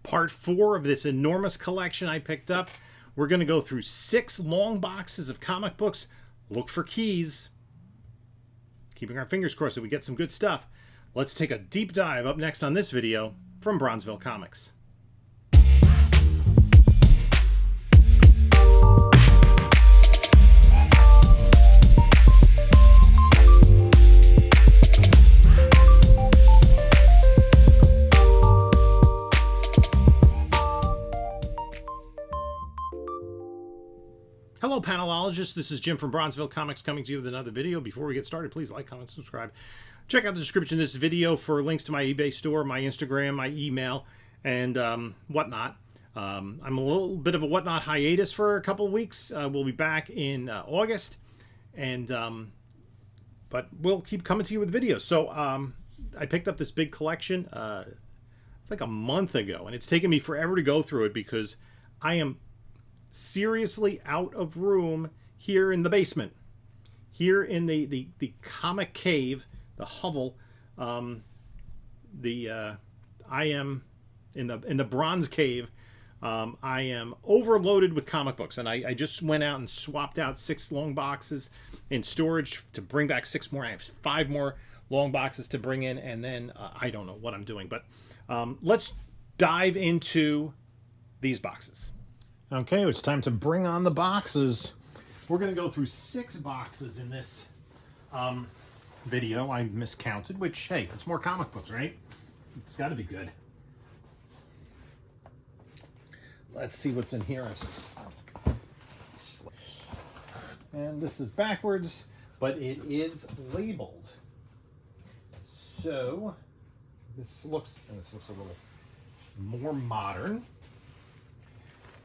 part 4 of this enormous collection I picked up. We're going to go through 6 long boxes of comic books. Look for keys. Keeping our fingers crossed that we get some good stuff. Let's take a deep dive up next on this video from Bronzeville Comics. Hello, panelologists. This is Jim from Bronzeville Comics coming to you with another video. Before we get started, please like, comment, subscribe. Check out the description of this video for links to my eBay store, my Instagram, my email, and whatnot. I'm a little bit of a whatnot hiatus for a couple of weeks. We'll be back in August, and but we'll keep coming to you with videos. So I picked up this big collection. It's like a month ago, and it's taken me forever to go through it because I am seriously out of room here in the basement, here in the comic cave, the hovel. I am in the bronze cave. I am overloaded with comic books, and I just went out and swapped out 6 long boxes in storage to bring back 6 more. I have 5 more long boxes to bring in, and then I don't know what I'm doing, but let's dive into these boxes. Okay, it's time to bring on the boxes. We're going to go through 6 boxes in this video. I miscounted, which, hey, it's more comic books, right? It's got to be good. Let's see what's in here. And this is backwards, but it is labeled. So this looks a little more modern.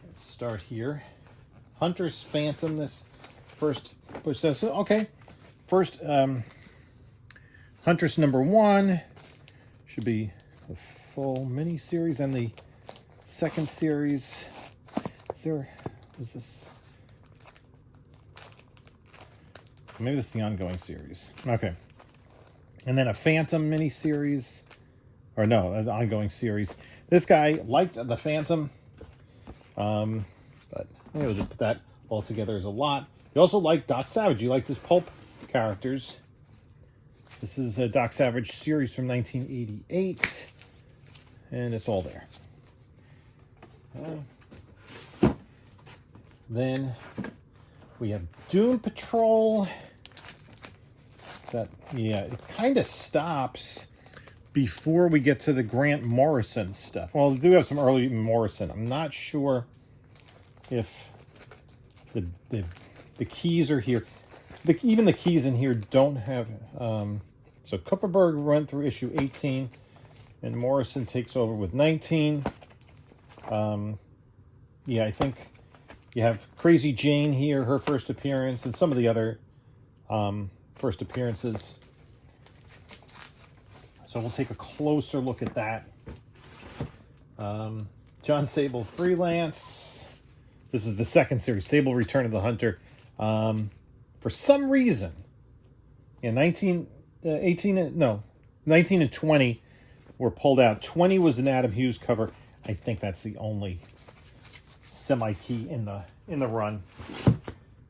Let's start here. Hunter's Phantom. This first push says okay. First, Huntress #1 should be the full mini series, and the second series. Is this? Maybe this is the ongoing series. Okay, and then a Phantom mini series, or no, an ongoing series. This guy liked the Phantom. But we'll just put that all together as a lot. He also liked Doc Savage. He liked his pulp characters. This is a Doc Savage series from 1988, and it's all there. Then we have Doom Patrol. Yeah, it kind of stops before we get to the Grant Morrison stuff. Well, we do have some early Morrison. I'm not sure if the keys are here. Even the keys in here don't have... so Kupperberg went through issue 18, and Morrison takes over with 19. Yeah, I think you have Crazy Jane here, her first appearance, and some of the other first appearances. So we'll take a closer look at that. John Sable Freelance. This is the second series, Sable Return of the Hunter. For some reason, in 19 and 20 were pulled out. 20 was an Adam Hughes cover. I think that's the only semi-key in the run.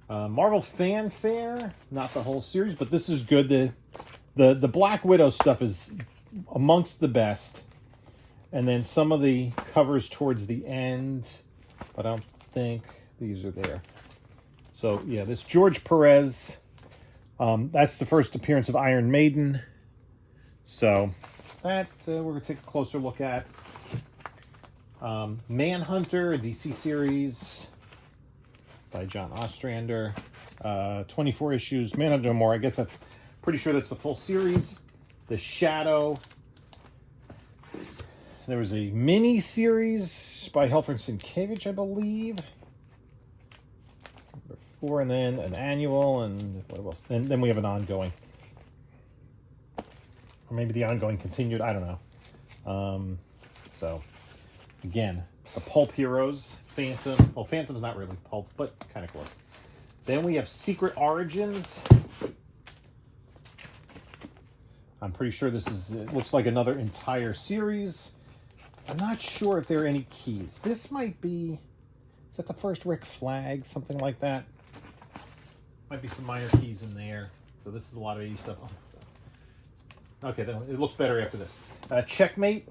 Marvel Fanfare, not the whole series, but this is good. The Black Widow stuff is amongst the best. And then some of the covers towards the end, but I don't think these are there. So, yeah, this George Perez, that's the first appearance of Iron Maiden. So, that we're going to take a closer look at. Manhunter, a DC series by John Ostrander. 24 issues. Manhunter more. I guess that's pretty sure that's the full series. The Shadow. There was a mini series by Helfer and Sienkiewicz, I believe. Number 4, and then an annual, and what else? And then we have an ongoing. Or maybe the ongoing continued. I don't know. So, again, the Pulp Heroes, Phantom. Well, Phantom's not really Pulp, but kind of close. Then we have Secret Origins. I'm pretty sure this is, it looks like another entire series. I'm not sure if there are any keys. This might be, is that the first Rick Flag, something like that? Might be some minor keys in there. So this is a lot of 80 stuff. Oh. Okay, then it looks better after this. Checkmate.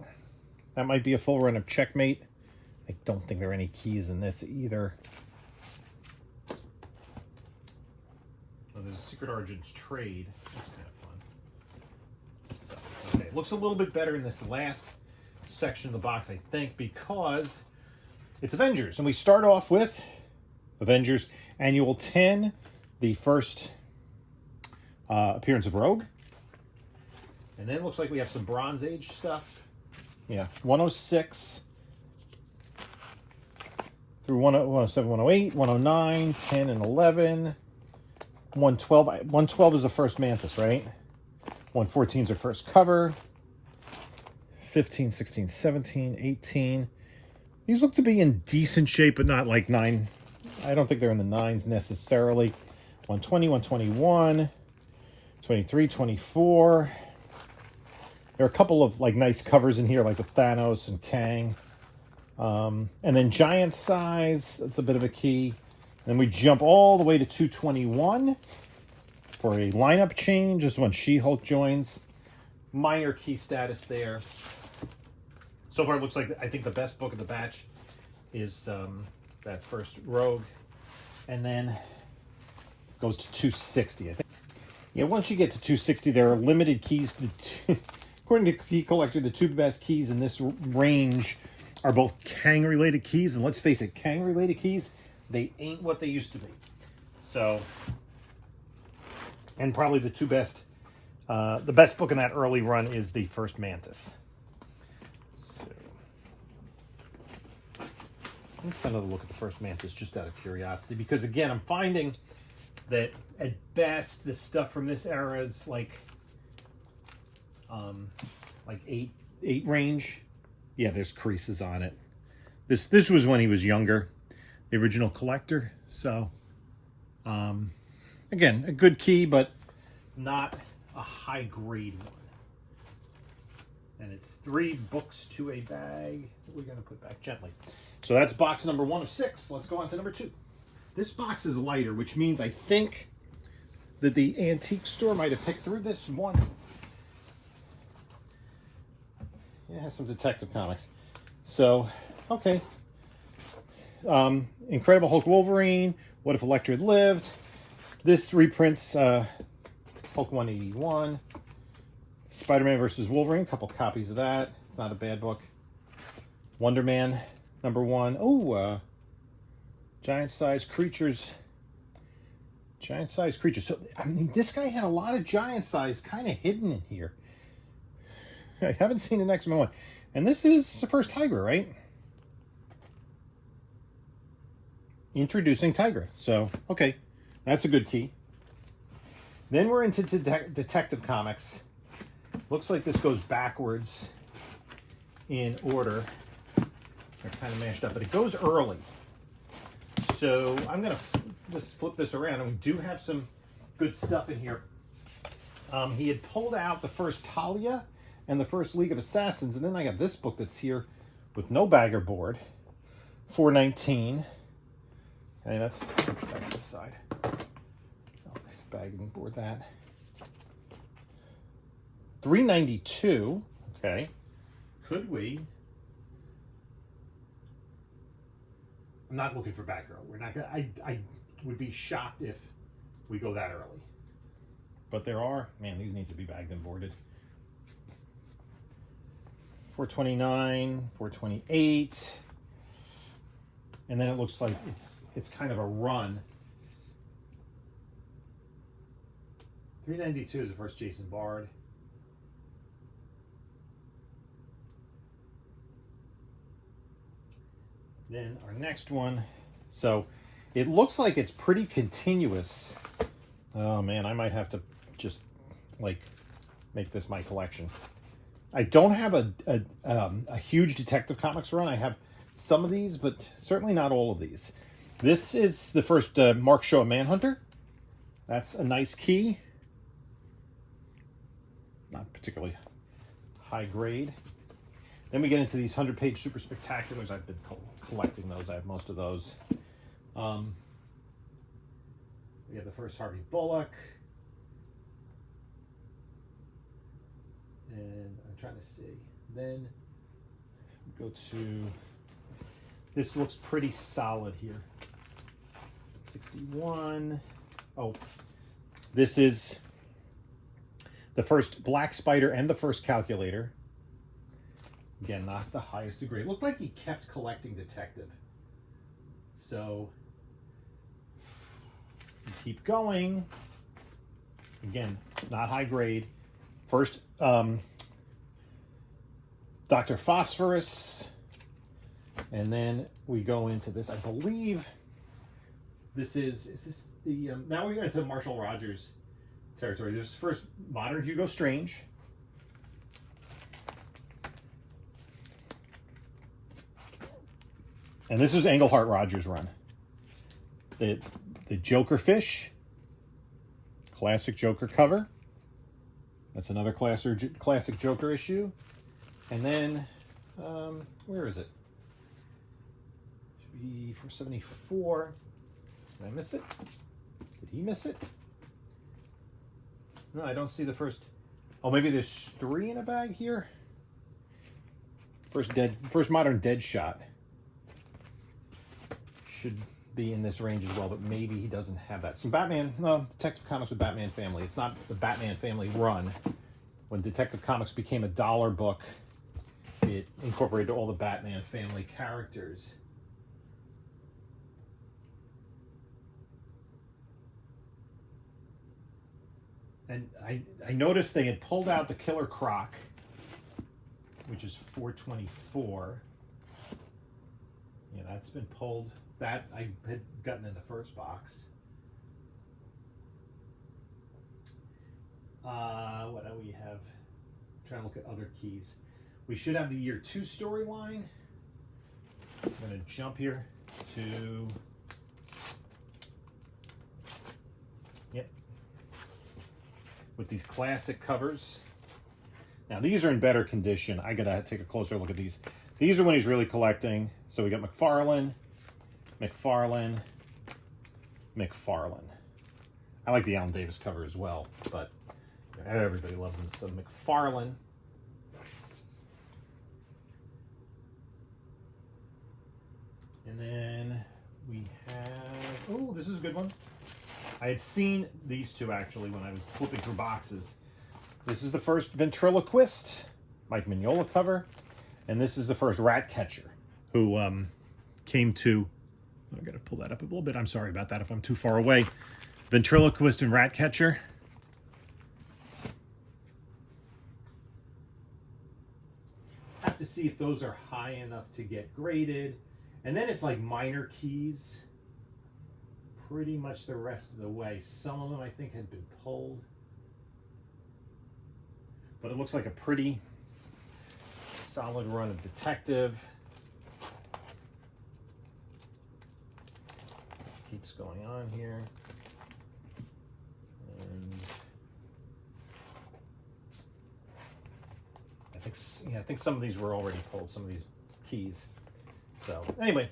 That might be a full run of Checkmate. I don't think there are any keys in this either. Oh, there's a Secret Origins trade. That's kind of fun. So, okay, it looks a little bit better in this last section of the box, I think, because it's Avengers. And we start off with Avengers Annual 10, the first appearance of Rogue. And then it looks like we have some Bronze Age stuff. Yeah, 106 through 107, 108, 109, 10, and 11. 112. 112 is the first Mantis, right? 114 is our first cover. 15, 16, 17, 18. These look to be in decent shape, but not like 9. I don't think they're in the 9s necessarily. 120, 121, 23, 24. There are a couple of like nice covers in here, like with Thanos and Kang. And then giant size, that's a bit of a key. Then we jump all the way to 221 for a lineup change. This is when She-Hulk joins. Minor key status there. So far, it looks like I think the best book of the batch is that first Rogue. And then goes to 260, I think. Yeah, once you get to 260, there are limited keys. According to Key Collector, the two best keys in this range are both Kang-related keys. And let's face it, Kang-related keys, they ain't what they used to be. So, and probably the two best, the best book in that early run is the first Mantis. So, let's have another look at the first Mantis just out of curiosity. Because again, I'm finding that at best, the stuff from this era is like 8 range. Yeah, there's creases on it. This was when he was younger, the original Collector. So, again, a good key, but not a high grade one. And it's 3 books to a bag that we're going to put back gently. So that's box number 1 of 6. Let's go on to number 2. This box is lighter, which means I think that the antique store might have picked through this one. Yeah, it has some Detective Comics. So, okay. Incredible Hulk Wolverine. What If Elektra Had Lived? This reprints Hulk 181. Spider-Man versus Wolverine. A couple copies of that. It's not a bad book. Wonder Man #1. Oh, giant-sized creatures. Giant-sized creatures. So, I mean, this guy had a lot of giant size kind of hidden in here. I haven't seen the X-Men one. And this is the first Tigra, right? Introducing Tigra. So, okay. That's a good key. Then we're into Detective Comics. Looks like this goes backwards in order. They're kind of mashed up, but it goes early. So I'm going to just flip this around, and we do have some good stuff in here. He had pulled out the first Talia and the first League of Assassins, and then I got this book that's here with no bagger board, 419. Okay, that's this side. I'll bagging board that. 392. Okay, could we? I'm not looking for back row. We're not gonna. I would be shocked if we go that early. But there are, man, these need to be bagged and boarded. 429, 428. And then it looks like it's kind of a run. 392 is the first Jason Bard. Then our next one. So it looks like it's pretty continuous. Oh man, I might have to just like make this my collection. I don't have a huge Detective Comics run. I have some of these, but certainly not all of these. This is the first Mark Show of Manhunter. That's a nice key. Not particularly high grade. Then we get into these 100-page super spectaculars. I've been collecting those. I have most of those. We have the first Harvey Bullock. And I'm trying to see. Then we go to, this looks pretty solid here. 61. Oh, this is the first Black Spider and the first Calculator. Again, not the highest degree. It looked like he kept collecting Detective. So, keep going. Again, not high grade. First, Dr. Phosphorus. And then we go into this. I believe this is this the, now we're going into Marshall Rogers territory. There's first modern Hugo Strange. And this is Englehart Rogers' run. The Joker Fish. Classic Joker cover. That's another classic Joker issue. And then, where is it? Should be 474. Did I miss it? Did he miss it? No, I don't see the first. Oh, maybe there's 3 in a bag here. First modern Deadshot. Should be in this range as well, but maybe he doesn't have that. Some Batman, no, Detective Comics with Batman Family. It's not the Batman Family run. When Detective Comics became a dollar book, it incorporated all the Batman Family characters. And I noticed they had pulled out the Killer Croc, which is 424. Yeah, that's been pulled. That I had gotten in the first box. What do we have? I'm trying to look at other keys. We should have the year 2 storyline. I'm going to jump here to, yep, with these classic covers. Now these are in better condition. I gotta take a closer look at these. These are when he's really collecting. So we got McFarlane. I like the Alan Davis cover as well, but everybody loves him. So McFarlane. And then we have, oh, this is a good one. I had seen these two actually when I was flipping through boxes. This is the first Ventriloquist, Mike Mignola cover. And this is the first Ratcatcher, who came to, I gotta pull that up a little bit. I'm sorry about that if I'm too far away. Ventriloquist and Ratcatcher. Have to see if those are high enough to get graded. And then it's like minor keys pretty much the rest of the way. Some of them I think had been pulled. But it looks like a pretty solid run of Detective. Keeps going on here. And I think some of these were already pulled, some of these keys. So anyway,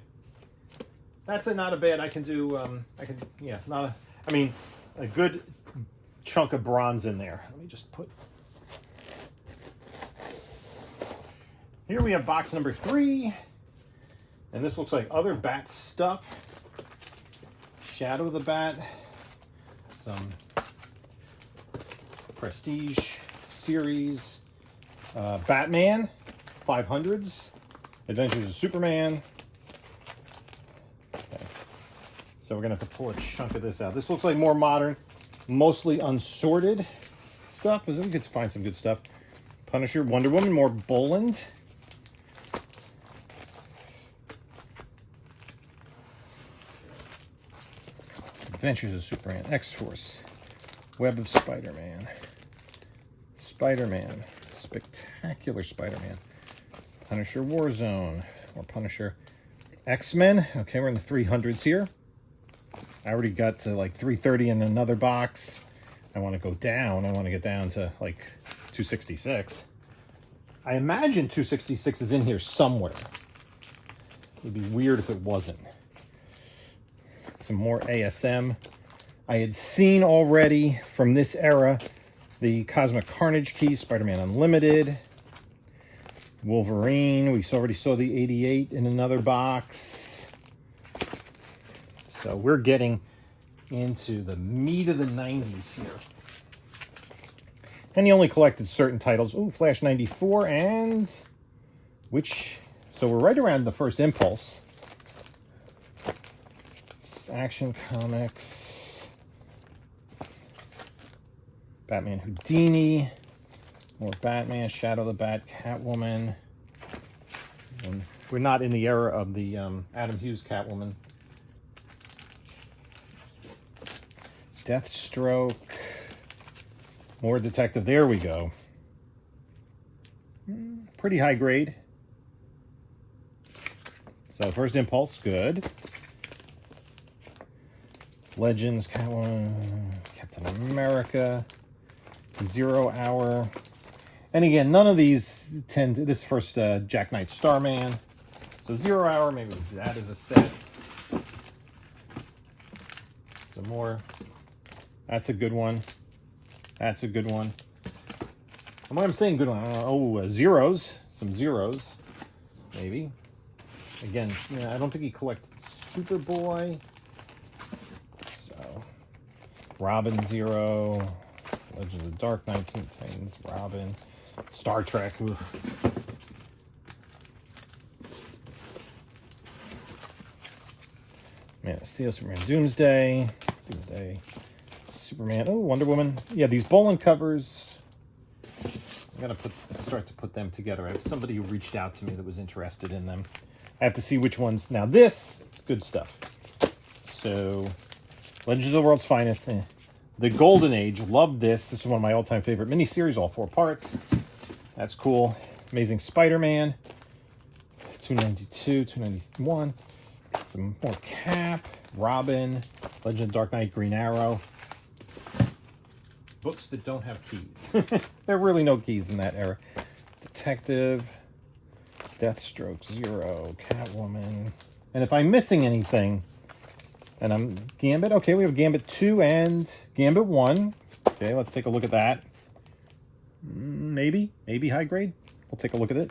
that's not a bad. I can do. A good chunk of bronze in there. Let me just put. Here we have box number 3, and this looks like other Bat stuff. Shadow of the Bat, some Prestige series, Batman 500s, Adventures of Superman. Okay. So we're gonna have to pull a chunk of this out. This looks like more modern, mostly unsorted stuff, but we could find some good stuff. Punisher, Wonder Woman, more Boland. Adventures of Superman, X-Force, Web of Spider-Man, Spider-Man, Spectacular Spider-Man, Punisher Warzone, or Punisher X-Men. Okay, we're in the 300s here. I already got to like 330 in another box. I want to go down. I want to get down to like 266. I imagine 266 is in here somewhere. It would be weird if it wasn't. Some more ASM. I had seen already from this era the Cosmic Carnage key, Spider-Man Unlimited, Wolverine. We already saw the 88 in another box. So we're getting into the meat of the 90s here. And he only collected certain titles. Ooh, Flash 94 and which... So we're right around the first Impulse. It's Action Comics. Batman Houdini. More Batman, Shadow the Bat, Catwoman. And we're not in the era of the Adam Hughes Catwoman. Deathstroke. More Detective. There we go. Pretty high grade. So first Impulse, good. Legends, Catwoman, Captain America, 0 Hour. And again, none of these tend to... This first Jack Knight Starman. So 0 Hour, maybe that is a set. Some more. That's a good one. That's a good one. And when I'm saying good one, zeros. Some zeros. Maybe. Again, I don't think he collected Superboy. So, Robin 0. Legends of the Dark Knight, Teen Titans, Robin. Star Trek. Ugh. Man of Steel, Superman, Doomsday. Superman. Oh, Wonder Woman. Yeah, these Bolin covers. I'm gonna start to put them together. I have somebody who reached out to me that was interested in them. I have to see which ones. Now this, good stuff. So, Legends of the World's Finest. The Golden Age. Love this. This is one of my all-time favorite miniseries, all 4 parts. That's cool. Amazing Spider-Man. 292, 291. Some more Cap. Robin. Legend of Dark Knight, Green Arrow. Books that don't have keys. There are really no keys in that era. Detective. Deathstroke 0. Catwoman. And if I'm missing anything, and I'm Gambit. Okay, we have Gambit 2 and Gambit 1. Okay, let's take a look at that. Maybe high grade. We'll take a look at it.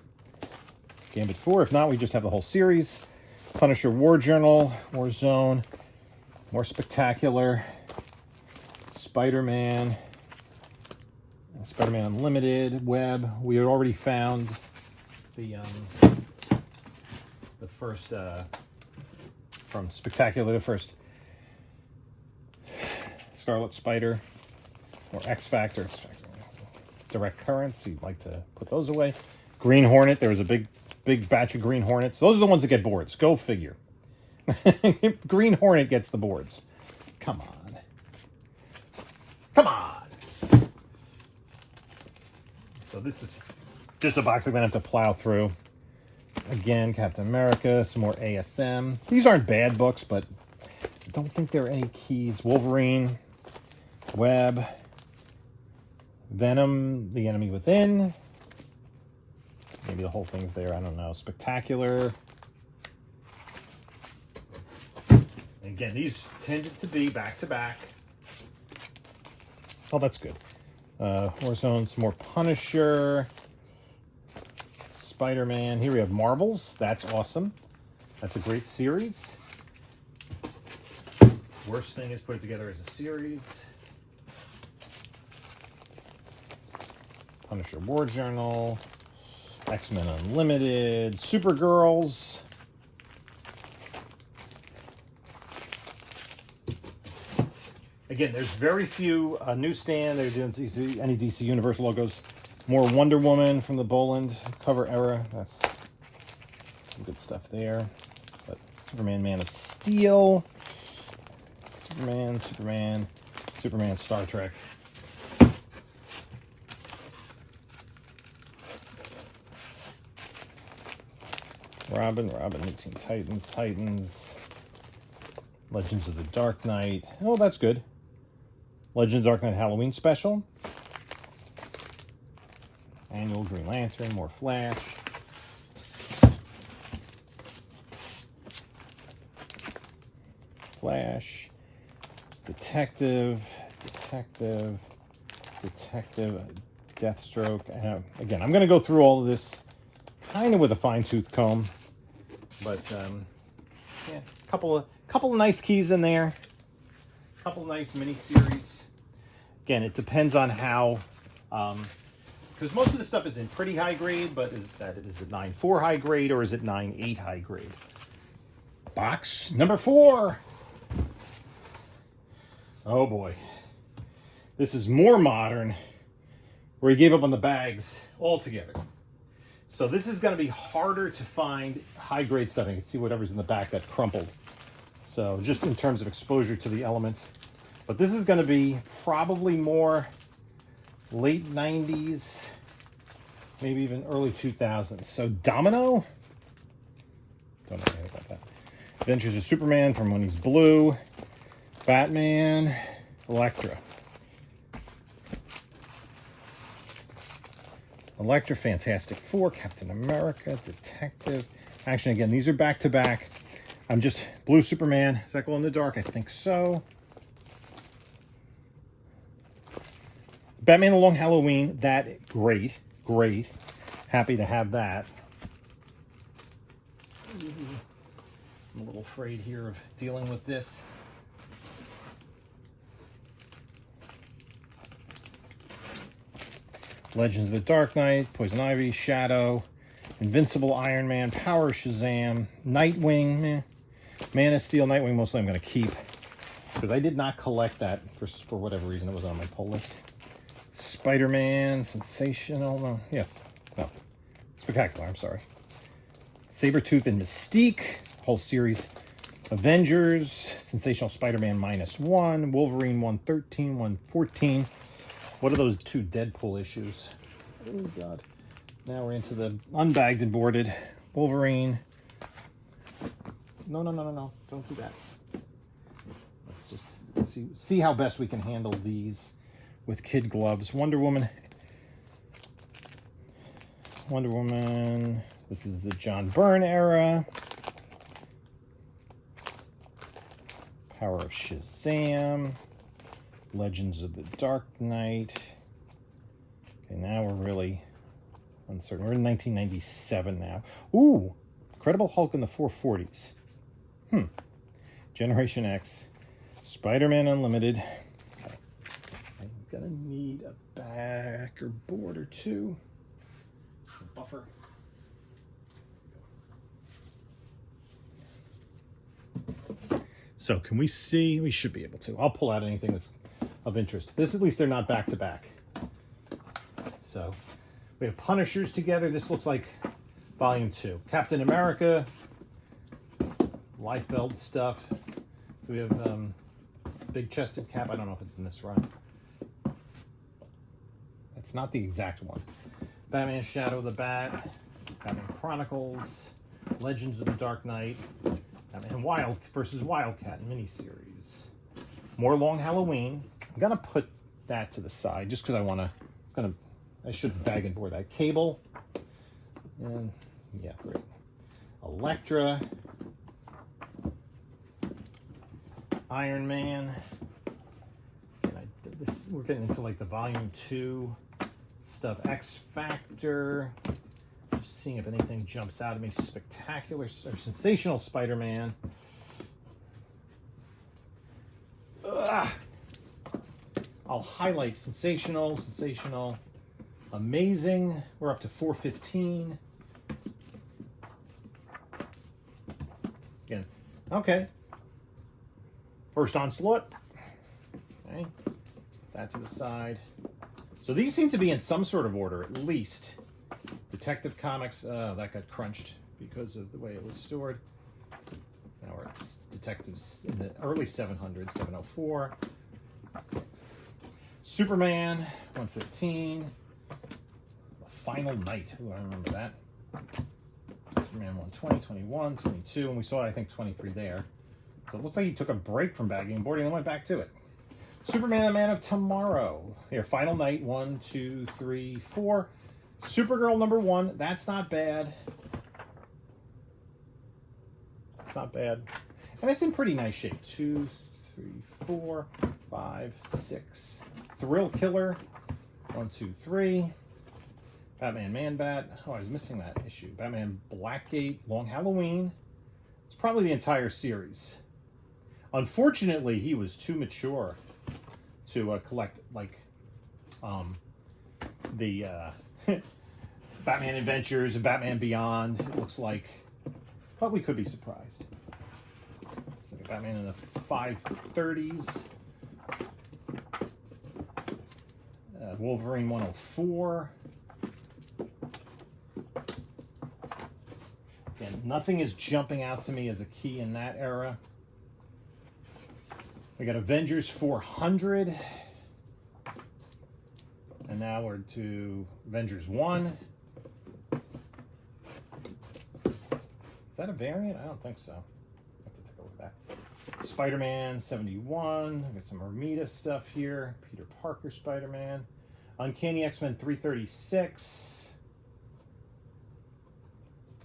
Gambit 4. If not, we just have the whole series. Punisher War Journal, Warzone. More Spectacular. Spider-Man. Spider-Man Unlimited. Web. We had already found the first from Spectacular, the first Scarlet Spider or X Factor. Direct Currents, you'd like to put those away. Green Hornet, there was a big batch of Green Hornets. Those are the ones that get boards. Go figure. Green Hornet gets the boards. Come on. Come on. So this is just a box I'm going to have to plow through. Again, Captain America, some more ASM. These aren't bad books, but I don't think there are any keys. Wolverine, Web, Venom, The Enemy Within. Maybe the whole thing's there, I don't know. Spectacular. Again, these tended to be back-to-back. Oh, that's good. Warzone, some more Punisher. Spider-Man. Here we have Marvels. That's awesome. That's a great series. Worst thing is put it together as a series. Punisher War Journal. X-Men Unlimited. Supergirls. Again, there's very few newsstand. They're doing any DC Universe logos. More Wonder Woman from the Boland cover era. That's some good stuff there. But Superman, Man of Steel. Superman, Star Trek. Robin, Teen Titans. Legends of the Dark Knight. Oh, that's good. Legends of the Dark Knight Halloween special. Annual Green Lantern, more Flash. Flash. Detective. Deathstroke. Again, I'm going to go through all of this kind of with a fine-tooth comb. But, yeah, couple of nice keys in there. Couple nice mini-series. Again, it depends on how... because most of the stuff is in pretty high grade, but is it 9.4 high grade or is it 9.8 high grade? Box number 4. Oh boy. This is more modern, where he gave up on the bags altogether. So this is going to be harder to find high grade stuff. You can see whatever's in the back that crumpled. So just in terms of exposure to the elements. But this is going to be probably more late 90s, maybe even early 2000s. So Domino, don't know anything about that. Adventures of Superman from when he's blue. Batman, Elektra. Elektra, Fantastic Four, Captain America, Detective. Actually, again, these are back to back. I'm just blue Superman. Is that glow in the dark? I think so. Batman: A Long Halloween. That great. Happy to have that. I'm a little afraid here of dealing with this. Legends of the Dark Knight, Poison Ivy, Shadow, Invincible, Iron Man, Power, Shazam, Nightwing, Man of Steel, Nightwing. Mostly I'm going to keep because I did not collect that for whatever reason. It was on my pull list. Spider-Man, Sensational, no, Spectacular, I'm sorry. Sabretooth and Mystique, whole series. Avengers, Sensational Spider-Man -1, Wolverine 113, 114. What are those 2 Deadpool issues? Oh, God. Now we're into the unbagged and boarded. Wolverine. No. Don't do that. Let's just see how best we can handle these with kid gloves. Wonder Woman. This is the John Byrne era. Power of Shazam. Legends of the Dark Knight. Okay, now we're really uncertain. We're in 1997 now. Ooh, Incredible Hulk in the 440s. Generation X. Spider-Man Unlimited. Okay. I'm gonna need a back or board or two. A buffer. So can we see? We should be able to. I'll pull out anything that's of interest. This, at least they're not back to back. So we have Punishers together. This looks like volume 2. Captain America, Liefeld stuff. We have big chested Cap. I don't know if it's in this run. That's not the exact one. Batman Shadow of the Bat, Batman Chronicles, Legends of the Dark Knight, Batman Wild versus Wildcat miniseries. More Long Halloween. I'm gonna put that to the side just because I want to. I should bag and board that. Cable, and yeah, great. Elektra, Iron Man. And we're getting into like the volume 2 stuff. X Factor. Just seeing if anything jumps out at me. Spectacular or Sensational Spider-Man. I'll highlight Sensational, Amazing. We're up to 415. Again, okay. First Onslaught. Okay, that to the side. So these seem to be in some sort of order, at least. Detective Comics, that got crunched because of the way it was stored. Now we're at Detectives in the early 700s, 704. Superman, 115. The Final Night. Ooh, I remember that. Superman 120, 21, 22, and we saw, I think, 23 there. So it looks like he took a break from bagging and boarding and went back to it. Superman, the Man of Tomorrow. Here, Final Night, 1, 2, 3, 4. Supergirl #1. That's not bad. It's not bad. And it's in pretty nice shape. 2, 3, 4, 5, 6. Thrill Killer. 1, 2, 3. Batman Man-Bat. Oh, I was missing that issue. Batman Blackgate. Long Halloween. It's probably the entire series. Unfortunately, he was too mature to collect, like, the Batman Adventures and Batman Beyond, it looks like. But we could be surprised. It's like a Batman in the 530s. Wolverine 104. Again, nothing is jumping out to me as a key in that era. We got Avengers 400. And now we're to Avengers 1. Is that a variant? I don't think so. I have to take a look at that. Spider-Man 71. I got some Romita stuff here. Peter Parker Spider-Man. Uncanny X-Men 336.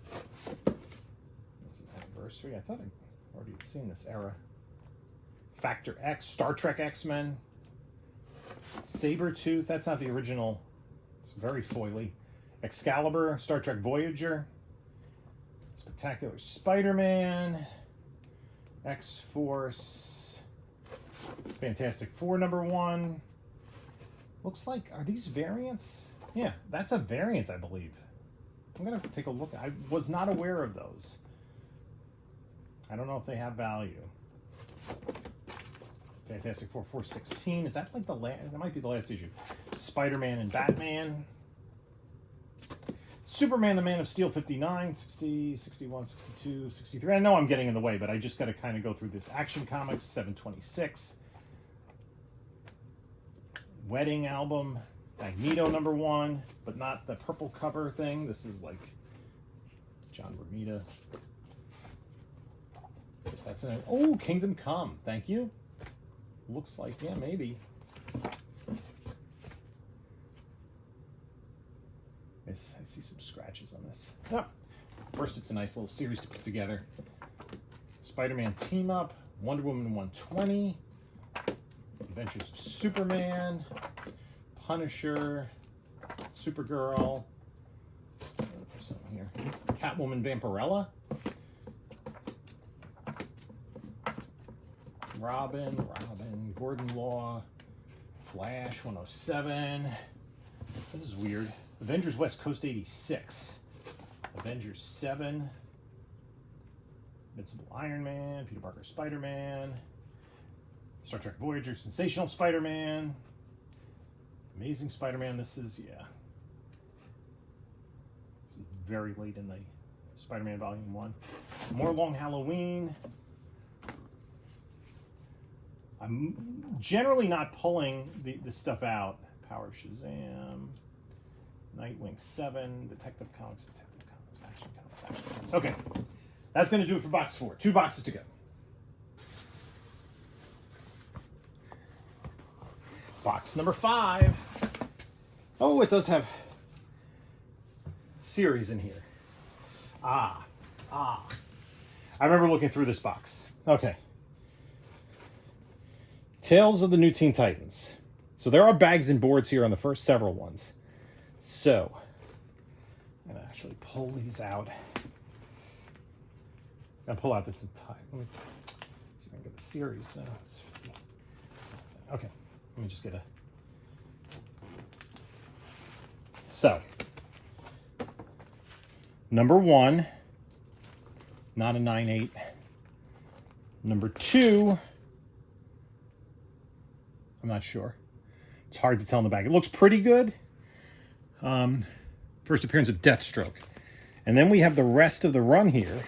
It's an anniversary. I thought I'd already seen this era. Factor X, Star Trek X-Men. Sabretooth, that's not the original. It's very foily. Excalibur, Star Trek Voyager. Spectacular Spider-Man. X-Force. Fantastic Four #1. Looks like, are these variants? Yeah, that's a variant, I believe. I'm going to take a look. I was not aware of those. I don't know if they have value. Fantastic Four 416. Is that like the last? That might be the last issue. Spider-Man and Batman. Superman the Man of Steel 59, 60, 61, 62, 63. I know I'm getting in the way, but I just got to kind of go through this. Action Comics 726. Wedding Album. Magneto #1, but not the purple cover thing. This is like John Romita. Guess that's an, oh, Kingdom Come. Thank you. Looks like, yeah, maybe. I see some scratches on this. Oh, first, it's a nice little series to put together. Spider-Man Team Up, Wonder Woman 120, Adventures of Superman, Punisher, Supergirl, there's something here. Catwoman Vampirella, Robin, Gordon Law, Flash 107. This is weird. Avengers West Coast 86. Avengers 7. Invincible Iron Man, Peter Parker Spider-Man, Star Trek Voyager, Sensational Spider-Man, Amazing Spider-Man. This is, yeah. This is very late in the Spider-Man Volume 1. More Long Halloween. I'm generally not pulling this stuff out. Power of Shazam, Nightwing 7, Detective Comics, Action Comics. Okay, that's going to do it for box 4. 2 boxes to go. Box number 5. Oh, it does have series in here. I remember looking through this box. Okay. Tales of the New Teen Titans. So there are bags and boards here on the first several ones. So, I'm going to actually pull these out. I'm going to pull out this entire... Let me see if I can get the series. Okay, let me just get a... So, number 1, not a 9/8. Number 2... I'm not sure. It's hard to tell in the back. It looks pretty good. First appearance of Deathstroke. And then we have the rest of the run here.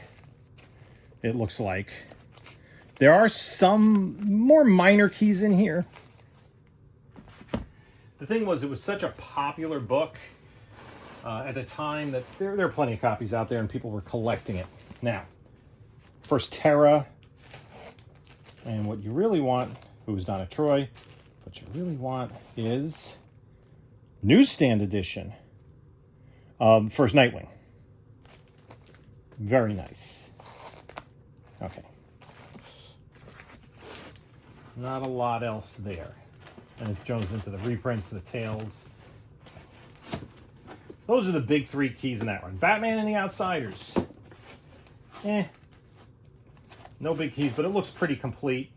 It looks like. There are some more minor keys in here. The thing was, it was such a popular book at the time that there are plenty of copies out there and people were collecting it. Now, first Terra. And what you really want, who's Donna Troy, what you really want is newsstand edition. First Nightwing. Very nice. Okay. Not a lot else there. And it joins into the reprints, the tails. Those are the big three keys in that one. Batman and the Outsiders. No big keys, but it looks pretty complete.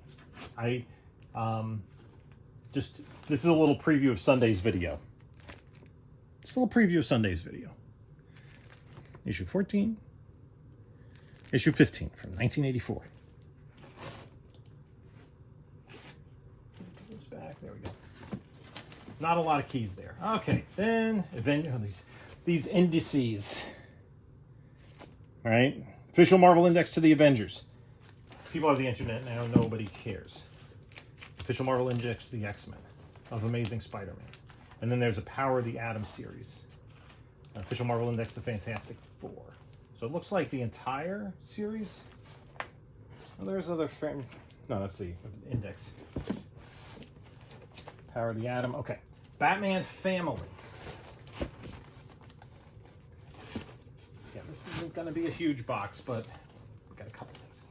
This is a little preview of Sunday's video. It's a little preview of Sunday's video. Issue 14. Issue 15 from 1984. Goes back. There we go. Not a lot of keys there. Okay, then these indices. All right, official Marvel index to the Avengers. People have the internet now. Nobody cares. Official Marvel index to the X-Men of Amazing Spider-Man. And then there's a Power of the Atom series. Official Marvel index to Fantastic Four. So it looks like the entire series. Oh, there's other no, that's the index. Power of the Atom. Okay. Batman Family. Yeah, this isn't going to be a huge box, but we got a couple things.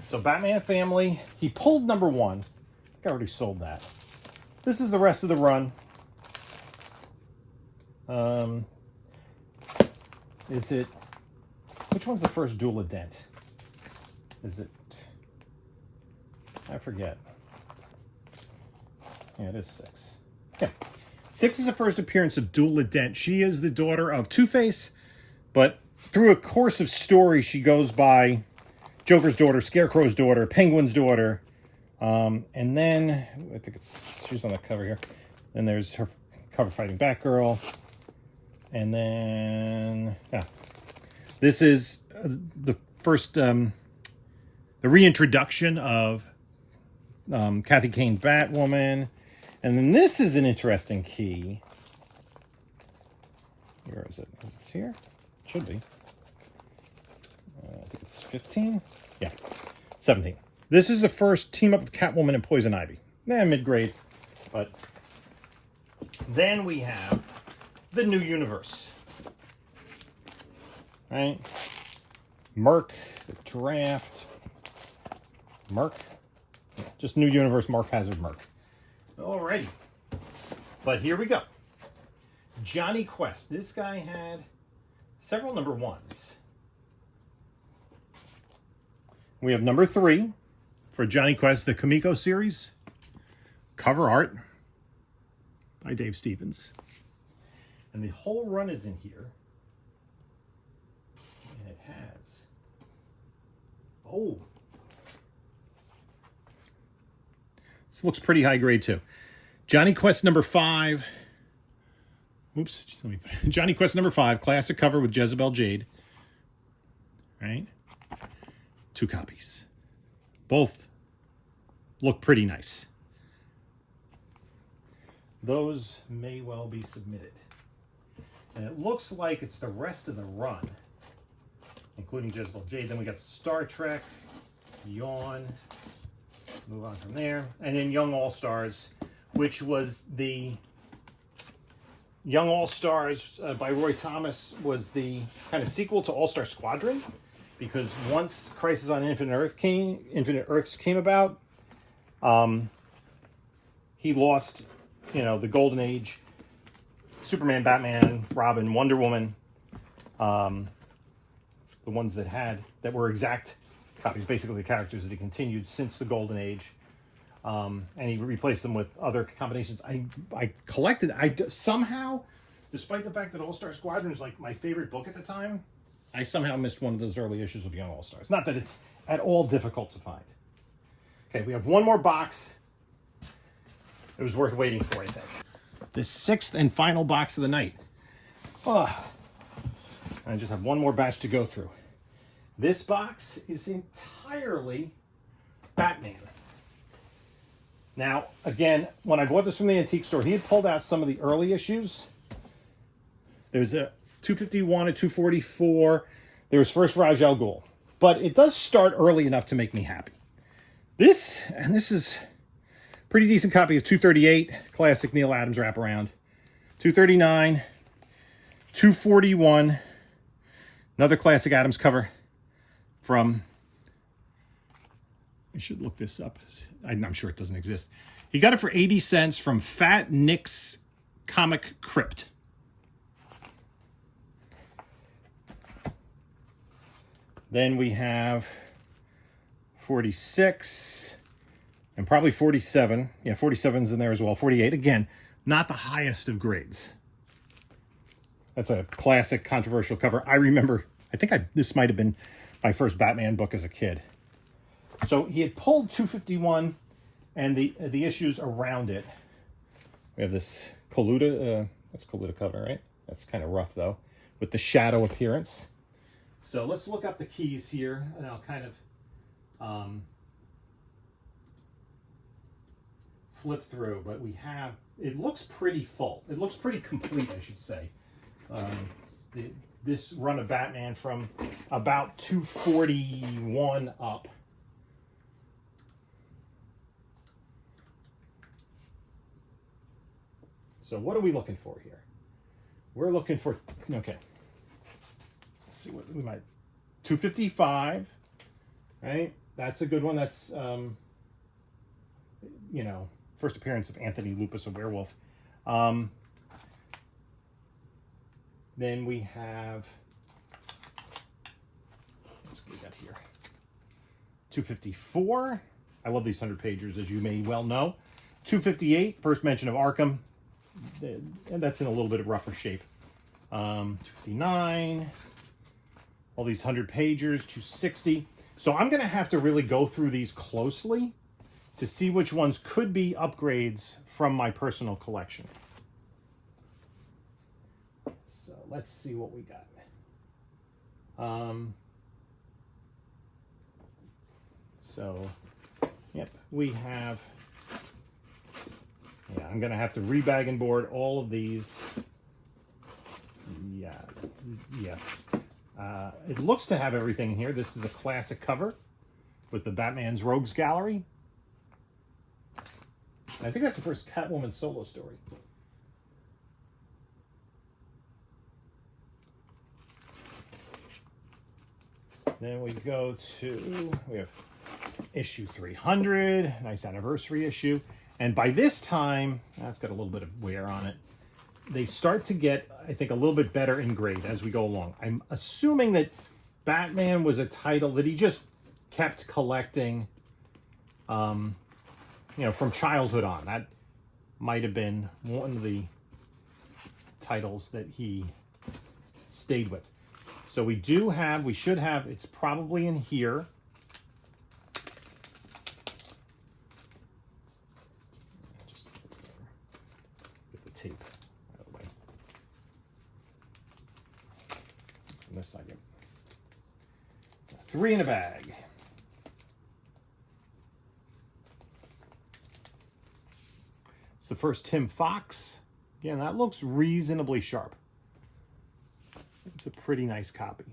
So Batman Family. He pulled number 1. I think I already sold that. This is the rest of the run. Is it... Which one's the first Duel of Dent? Is it... I forget. Yeah, it is 6. Yeah. 6 is the first appearance of Duel of Dent. She is the daughter of Two-Face, but through a course of story, she goes by Joker's daughter, Scarecrow's daughter, Penguin's daughter, and then, I think she's on the cover here. Then there's her cover fighting Batgirl. And then, yeah, this is the first, the reintroduction of Kathy Kane Batwoman. And then this is an interesting key. Where is it? Is it here? It should be. I think it's 15. Yeah, 17. This is the first team up of Catwoman and Poison Ivy. Mid-grade. But then we have the new universe. Right? Merc, the draft. Merc. Yeah, just new universe, Mark Hazard Merc. Alrighty. But here we go. Johnny Quest. This guy had several number 1s. We have number 3 for Johnny Quest, the Kamiko series. Cover art by Dave Stevens. And the whole run is in here. And it has... Oh. This looks pretty high grade too. Johnny Quest number 5. Oops. Let me put it. Johnny Quest number 5. Classic cover with Jezebel Jade. Right? 2 copies. Both look pretty nice. Those may well be submitted. And it looks like it's the rest of the run, including Jezebel Jade. Then we got Star Trek, Yawn, move on from there. And then Young All-Stars, which was the... Young All-Stars by Roy Thomas was the kind of sequel to All-Star Squadron, because once Crisis on Infinite Earths came about, he lost, the Golden Age. Superman, Batman, Robin, Wonder Woman, the ones that were exact copies, basically the characters that he continued since the Golden Age, and he replaced them with other combinations. I collected, somehow, despite the fact that All-Star Squadron is like my favorite book at the time, I somehow missed one of those early issues of Young All-Stars. Not that it's at all difficult to find. Okay, we have one more box. It was worth waiting for, I think. The 6th and final box of the night. Oh, I just have one more batch to go through. This box is entirely Batman. Now, again, when I bought this from the antique store, he had pulled out some of the early issues. There's a 251, a 244. There was first Raj Al Ghul. But it does start early enough to make me happy. This is pretty decent copy of 238, classic Neil Adams wraparound. 239, 241. Another classic Adams cover from, I should look this up. I'm sure it doesn't exist. He got it for 80 cents from Fat Nick's Comic Crypt. Then we have 46 and probably 47. Yeah, 47's in there as well. 48. Again, not the highest of grades. That's a classic controversial cover. I remember, this might have been my first Batman book as a kid. So he had pulled 251 and the issues around it. We have this Coluda, that's Coluda cover, right? That's kind of rough though, with the shadow appearance. So let's look up the keys here, and I'll kind of flip through. But we have, it looks pretty full. It looks pretty complete, I should say. This run of Batman from about 241 up. So what are we looking for here? We're looking for, okay. Let's see what we might, 255, right? That's a good one. That's, you know, first appearance of Anthony Lupus, a werewolf. Then we have, let's get that here, 254. I love these 100-pagers, as you may well know. 258, first mention of Arkham, and that's in a little bit of rougher shape. 259, all these 100-pagers, 260. So I'm going to have to really go through these closely to see which ones could be upgrades from my personal collection. So let's see what we got. So, yep, we have, yeah, I'm going to have to rebag and board all of these. Yeah. It looks to have everything here. This is a classic cover with the Batman's Rogues Gallery. I think that's the first Catwoman solo story. Then we go to, we have issue 300, nice anniversary issue. And by this time, that's got a little bit of wear on it. They start to get, I think, a little bit better in grade as we go along. I'm assuming that Batman was a title that he just kept collecting, you know, from childhood on. That might have been one of the titles that he stayed with. So we should have, it's probably in here. Just get the tape out of the way. On this side, 3 in a bag. It's the first Tim Fox. Again, that looks reasonably sharp. It's a pretty nice copy.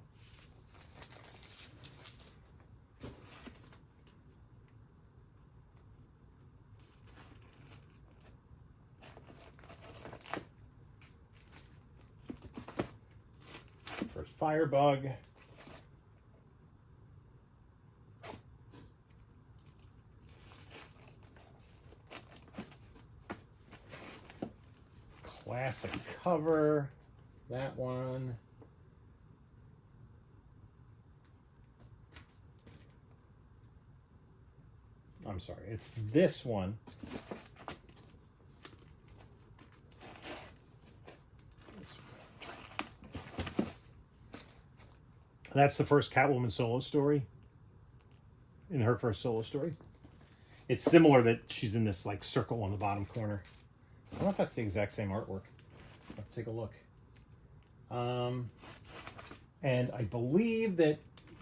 First Firebug. Classic cover. That one. I'm sorry, it's this one. That's the first Catwoman solo story. In her first solo story. It's similar that she's in this like circle on the bottom corner. I don't know if that's the exact same artwork. Let's take a look. And I believe that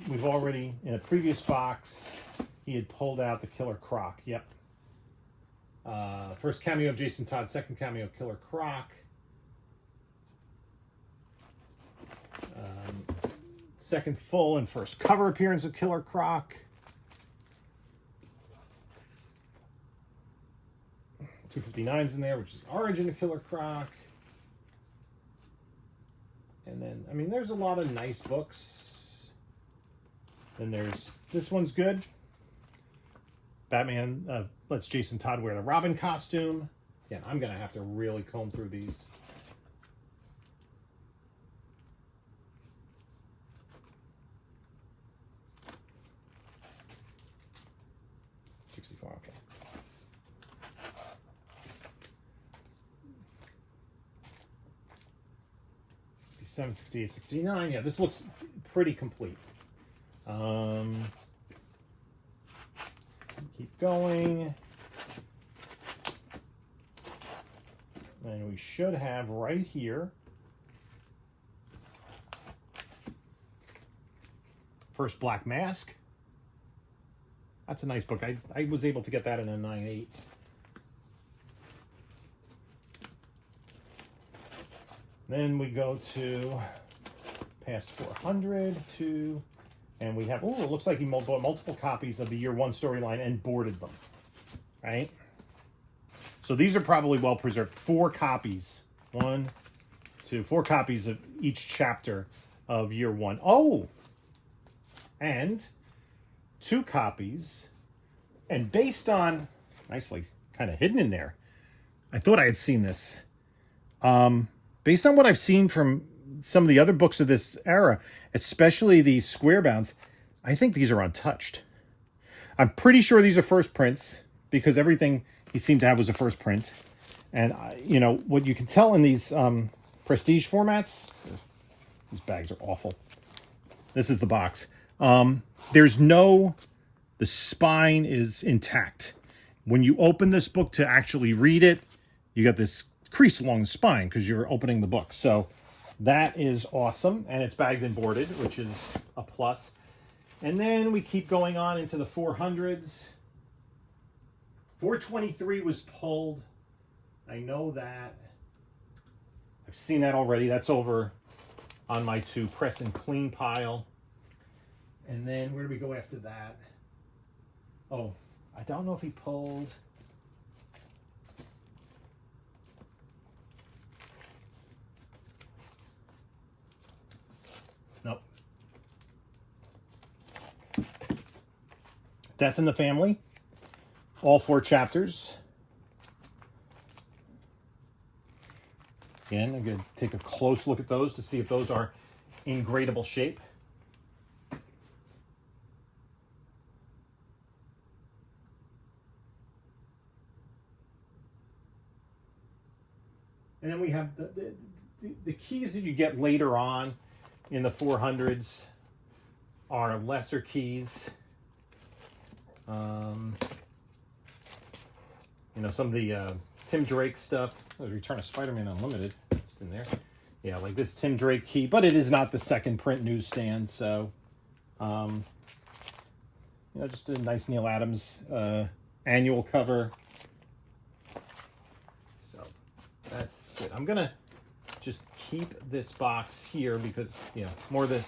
we've already, in a previous box, he had pulled out the Killer Croc. Yep. First cameo of Jason Todd, second cameo of Killer Croc. Second full and first cover appearance of Killer Croc. 259's in there, which is the origin of Killer Croc. And then, I mean, there's a lot of nice books. Then there's, this one's good. Batman lets Jason Todd wear the Robin costume. Yeah, I'm going to have to really comb through these. Okay. 67, 68, 69. Yeah, this looks pretty complete. Keep going. And we should have right here First Black Mask. That's a nice book. I was able to get that in a 9.8. Then we go to past 400 to, and we have, oh, it looks like he bought multiple copies of the Year One storyline and boarded them, right? So these are probably well preserved. 4 copies. 1, 2, 4 copies of each chapter of Year One. Oh! And 2 copies, and based on, nicely kind of hidden in there, I thought I had seen this. Based on what I've seen from some of the other books of this era, especially the square bounds, I think these are untouched. I'm pretty sure these are first prints because everything he seemed to have was a first print. And, you know, what you can tell in these prestige formats, these bags are awful. This is the box. There's no, the spine is intact. When you open this book to actually read it, you got this crease along the spine because you're opening the book. So that is awesome. And it's bagged and boarded, which is a plus. And then we keep going on into the 400s. 423 was pulled. I know that. I've seen that already. That's over on my to press and clean pile. And then where do we go after that? Oh, I don't know if he pulled. Nope. Death in the Family. All 4 chapters. Again, I'm going to take a close look at those to see if those are in gradable shape. And then we have the keys that you get later on in the 400s are lesser keys. You know, some of the Tim Drake stuff. Return of Spider-Man Unlimited. It's in there. Yeah, like this Tim Drake key, but it is not the second print newsstand. So, you know, just a nice Neil Adams annual cover. So that's good. I'm gonna just keep this box here because, you know, more the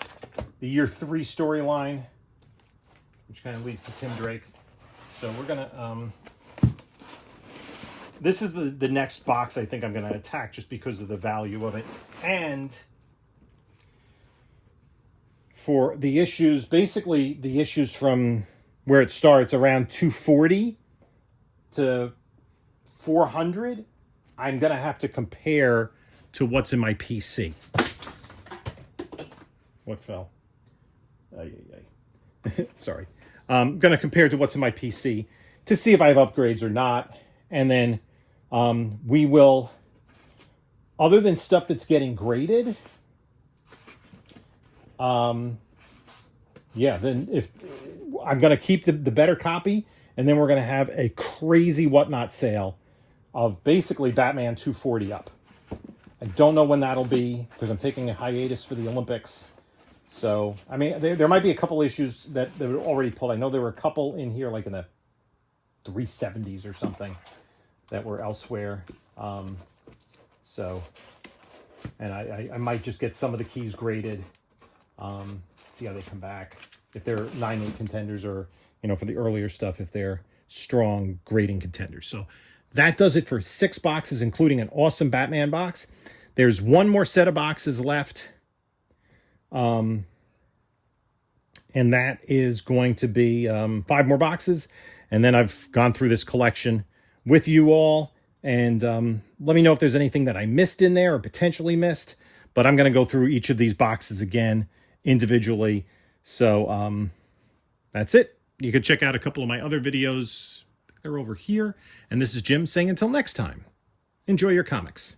Year 3 storyline, which kind of leads to Tim Drake. So we're gonna this is the next box I think I'm gonna attack just because of the value of it. And for the issues, basically the issues from where it starts around 240 to 400, I'm gonna have to compare to what's in my PC. What fell? Sorry. I'm going to compare to what's in my PC to see if I have upgrades or not. And then we will, other than stuff that's getting graded, yeah, then if I'm going to keep the better copy, and then we're going to have a crazy whatnot sale of basically Batman 240 up. I don't know when that'll be because I'm taking a hiatus for the Olympics. So, I mean, there might be a couple issues that were already pulled. I know there were a couple in here, like in the 370s or something, that were elsewhere. So, and I might just get some of the keys graded, see how they come back. If they're 9.8 contenders or, you know, for the earlier stuff, if they're strong grading contenders. So that does it for 6 boxes, including an awesome Batman box. There's one more set of boxes left. And that is going to be 5 more boxes. And then I've gone through this collection with you all. And let me know if there's anything that I missed in there or potentially missed. But I'm going to go through each of these boxes again individually. So that's it. You can check out a couple of my other videos. They're over here. And this is Jim saying until next time, enjoy your comics.